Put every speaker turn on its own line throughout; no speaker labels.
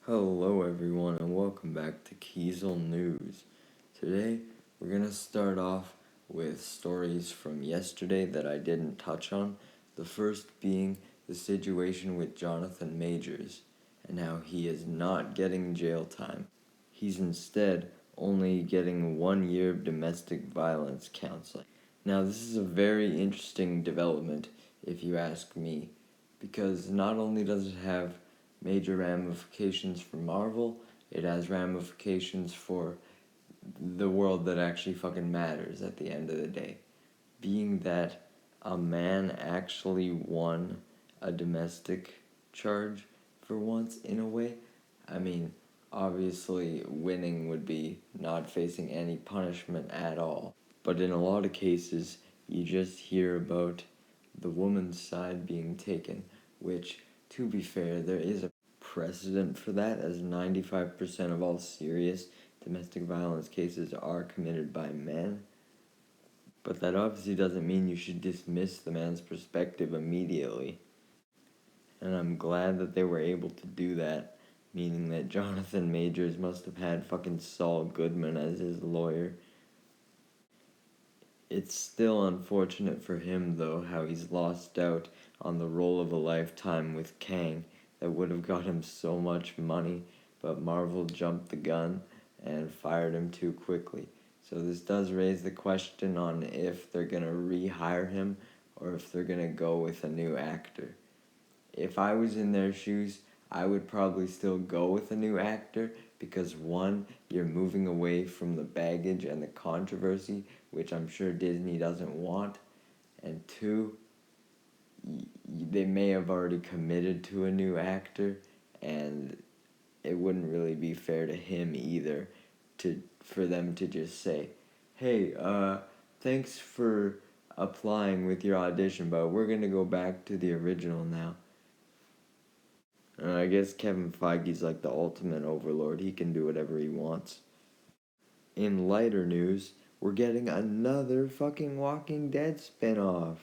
Hello everyone and welcome back to Kiesel News. Today we're going to start off with stories from yesterday that I didn't touch on. The first being the situation with Jonathan Majors and how he is not getting jail time. He's instead only getting 1 year of domestic violence counseling. Now this is a very interesting development if you ask me, because not only does it have major ramifications for Marvel, it has ramifications for the world that actually fucking matters at the end of the day. Being that a man actually won a domestic charge for once in a way. I mean, obviously winning would be not facing any punishment at all. But in a lot of cases, you just hear about the woman's side being taken, which, to be fair, there is a precedent for that, as 95% of all serious domestic violence cases are committed by men. But that obviously doesn't mean you should dismiss the man's perspective immediately. And I'm glad that they were able to do that, meaning that Jonathan Majors must have had fucking Saul Goodman as his lawyer. It's still unfortunate for him, though, how he's lost out on the role of a lifetime with Kang that would have got him so much money, but Marvel jumped the gun and fired him too quickly. So this does raise the question on if they're going to rehire him or if they're going to go with a new actor. If I was in their shoes, I would probably still go with a new actor because, one, you're moving away from the baggage and the controversy, which I'm sure Disney doesn't want, and two, they may have already committed to a new actor, and it wouldn't really be fair to him either for them to just say, hey, thanks for applying with your audition, but we're going to go back to the original now. I guess Kevin Feige's like the ultimate overlord. He can do whatever he wants. In lighter news, we're getting another fucking Walking Dead spinoff.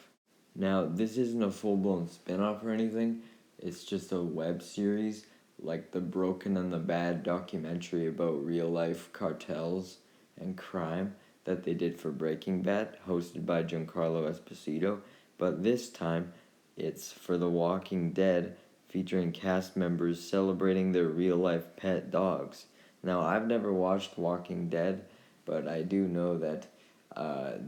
Now, this isn't a full-blown spinoff or anything. It's just a web series, like the Broken and the Bad documentary about real-life cartels and crime that they did for Breaking Bad, hosted by Giancarlo Esposito. But this time, it's for The Walking Dead, featuring cast members celebrating their real-life pet dogs. Now, I've never watched Walking Dead, but I do know that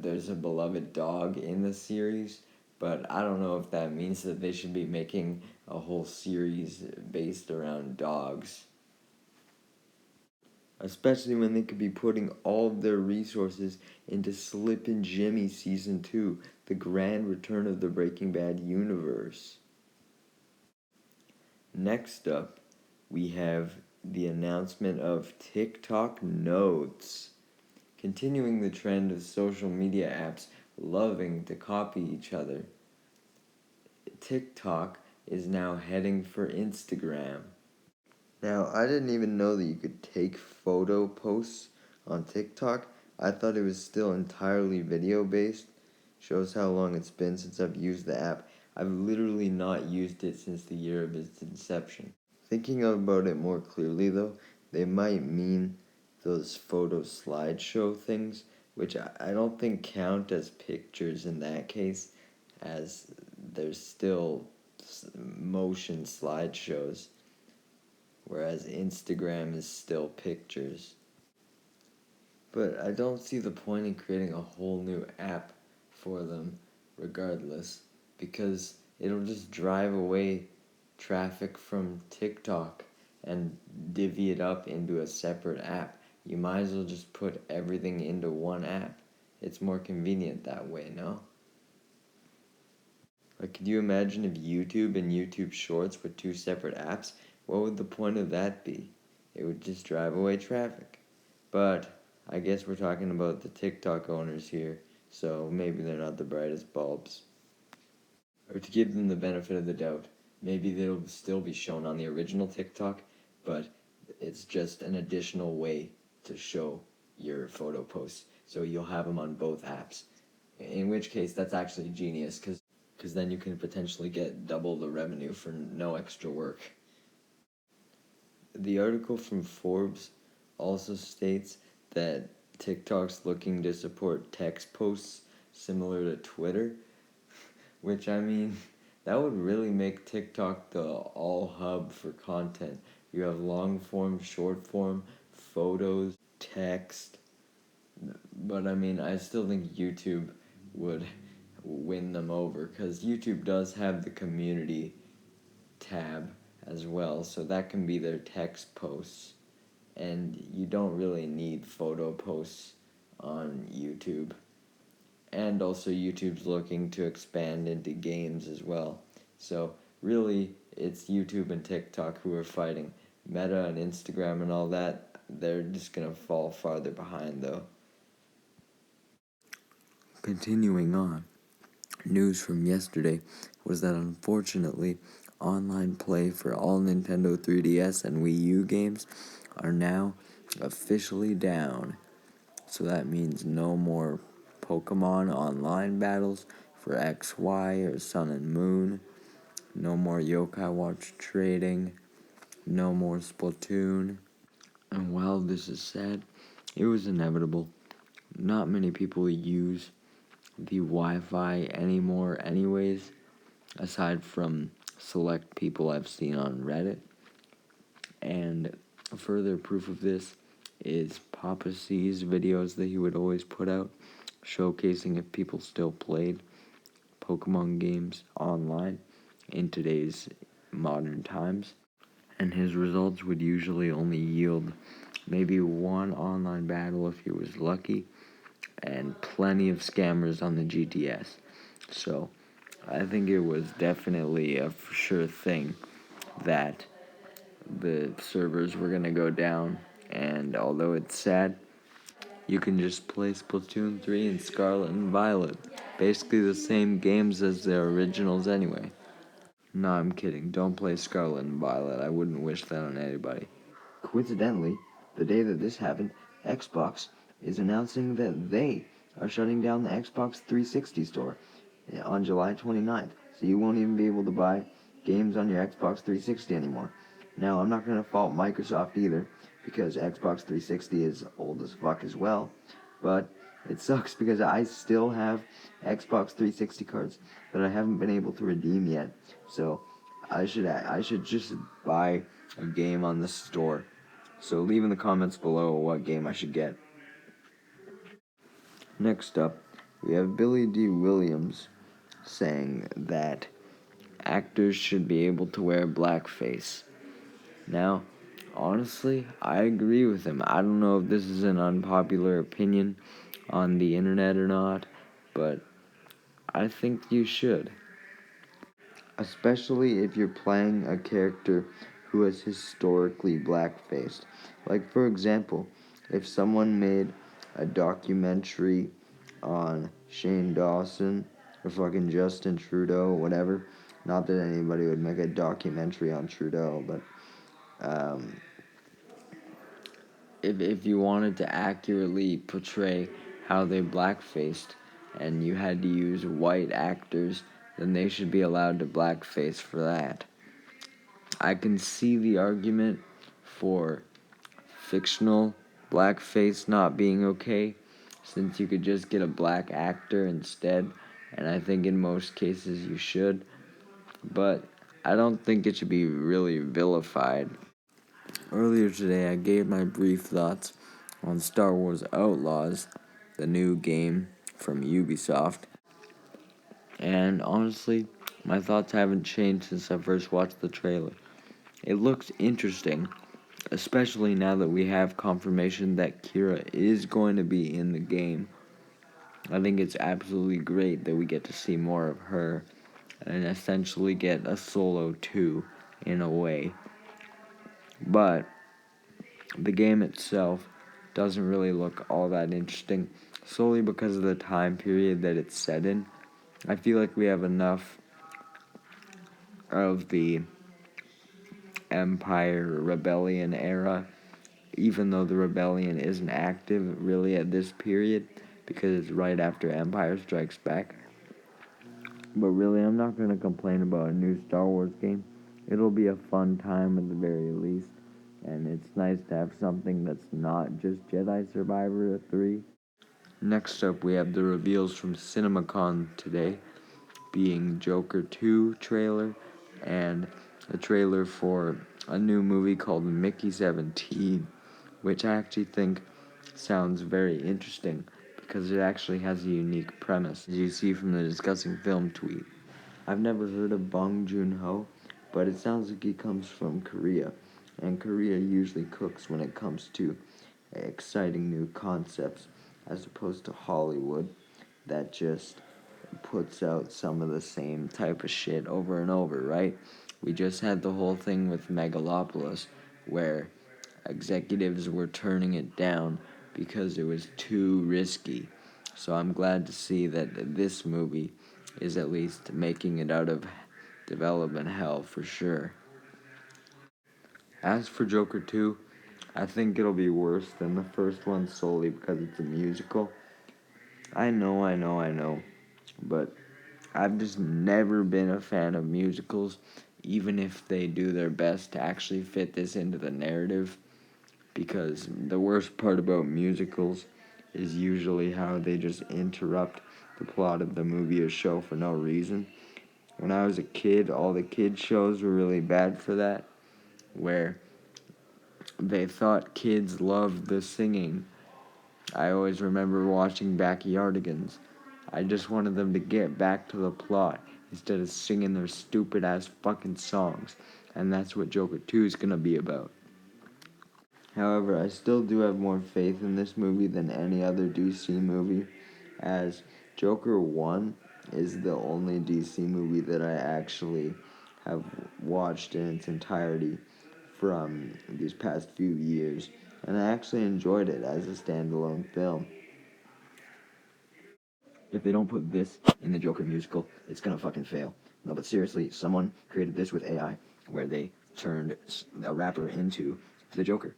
there's a beloved dog in the series, but I don't know if that means that they should be making a whole series based around dogs. Especially when they could be putting all of their resources into Slippin' Jimmy Season 2, the grand return of the Breaking Bad universe. Next up, we have the announcement of TikTok Notes. Continuing the trend of social media apps loving to copy each other, TikTok is now heading for Instagram. Now, I didn't even know that you could take photo posts on TikTok. I thought it was still entirely video based. Shows how long it's been since I've used the app. I've literally not used it since the year of its inception. Thinking about it more clearly, though, they might mean those photo slideshow things, which I don't think count as pictures in that case, as there's still motion slideshows, whereas Instagram is still pictures. But I don't see the point in creating a whole new app for them regardless, because it'll just drive away traffic from TikTok and divvy it up into a separate app. You might as well just put everything into one app. It's more convenient that way, no? Like, could you imagine if YouTube and YouTube Shorts were two separate apps? What would the point of that be? It would just drive away traffic. But I guess we're talking about the TikTok owners here, so maybe they're not the brightest bulbs. Or to give them the benefit of the doubt, maybe they'll still be shown on the original TikTok, but it's just an additional way to show your photo posts, so you'll have them on both apps. In which case, that's actually genius, because then you can potentially get double the revenue for no extra work. The article from Forbes also states that TikTok's looking to support text posts similar to Twitter, which I mean, that would really make TikTok the all hub for content. You have long form, short form, photos, text, but I mean, I still think YouTube would win them over because YouTube does have the community tab as well, so that can be their text posts, and you don't really need photo posts on YouTube. And also, YouTube's looking to expand into games as well. So, really, it's YouTube and TikTok who are fighting. Meta and Instagram and all that, they're just gonna fall farther behind though. Continuing on, news from yesterday was that unfortunately, online play for all Nintendo 3DS and Wii U games are now officially down. So that means no more Pokemon online battles for X, Y, or Sun and Moon, no more Yokai Watch trading, no more Splatoon. And while this is sad, it was inevitable. Not many people use the Wi-Fi anymore anyways, aside from select people I've seen on Reddit. And further proof of this is Papa C's videos that he would always put out, showcasing if people still played Pokemon games online in today's modern times. And his results would usually only yield maybe one online battle if he was lucky, and plenty of scammers on the GTS. So I think it was definitely a for sure thing that the servers were going to go down, and although it's sad, you can just play Splatoon 3 and Scarlet and Violet. Basically the same games as their originals anyway. No, I'm kidding. Don't play Scarlet and Violet. I wouldn't wish that on anybody. Coincidentally, the day that this happened, Xbox is announcing that they are shutting down the Xbox 360 store on July 29th. So you won't even be able to buy games on your Xbox 360 anymore. Now, I'm not going to fault Microsoft either, because Xbox 360 is old as fuck as well. But it sucks because I still have Xbox 360 cards that I haven't been able to redeem yet. So I should just buy a game on the store. So leave in the comments below what game I should get. Next up, we have Billy D. Williams saying that actors should be able to wear blackface. Now, honestly, I agree with him. I don't know if this is an unpopular opinion on the internet or not, but I think you should. Especially if you're playing a character who is historically blackfaced. Like, for example, if someone made a documentary on Shane Dawson or fucking Justin Trudeau, whatever. Not that anybody would make a documentary on Trudeau, but if you wanted to accurately portray how they blackfaced and you had to use white actors, then they should be allowed to blackface for that. I can see the argument for fictional blackface not being okay, since you could just get a black actor instead, and I think in most cases you should, but I don't think it should be really vilified. Earlier today, I gave my brief thoughts on Star Wars Outlaws, the new game from Ubisoft, and honestly, my thoughts haven't changed since I first watched the trailer. It looks interesting, especially now that we have confirmation that Kira is going to be in the game. I think it's absolutely great that we get to see more of her and essentially get a solo 2 in a way. But the game itself doesn't really look all that interesting, solely because of the time period that it's set in. I feel like we have enough of the Empire Rebellion era, even though the rebellion isn't active really at this period, because it's right after Empire Strikes Back. But really, I'm not going to complain about a new Star Wars game. It'll be a fun time at the very least, and it's nice to have something that's not just Jedi Survivor 3. Next up, we have the reveals from CinemaCon today, being Joker 2 trailer and a trailer for a new movie called Mickey 17, which I actually think sounds very interesting because it actually has a unique premise, as you see from the discussing film tweet. I've never heard of Bong Joon-ho, but it sounds like he comes from Korea, and Korea usually cooks when it comes to exciting new concepts, as opposed to Hollywood that just puts out some of the same type of shit over and over, right? We just had the whole thing with Megalopolis, where executives were turning it down because it was too risky. So I'm glad to see that this movie is at least making it out of development hell for sure. As for Joker 2, I think it'll be worse than the first one solely because it's a musical. I know, but I've just never been a fan of musicals, even if they do their best to actually fit this into the narrative, because the worst part about musicals is usually how they just interrupt the plot of the movie or show for no reason. When I was a kid, all the kids shows were really bad for that, where they thought kids loved the singing. I always remember watching Backyardigans. I just wanted them to get back to the plot instead of singing their stupid ass fucking songs. And that's what Joker 2 is gonna be about. However, I still do have more faith in this movie than any other DC movie, as Joker 1 is the only DC movie that I actually have watched in its entirety from these past few years, and I actually enjoyed it as a standalone film. If they don't put this in the Joker musical, it's gonna fucking fail. No, but seriously, someone created this with AI, where they turned a rapper into the Joker.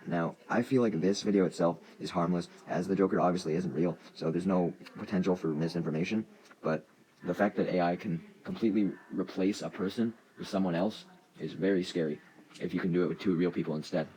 Now, I feel like this video itself is harmless, as the Joker obviously isn't real, so there's no potential for misinformation, but the fact that AI can completely replace a person with someone else is very scary, if you can do it with two real people instead.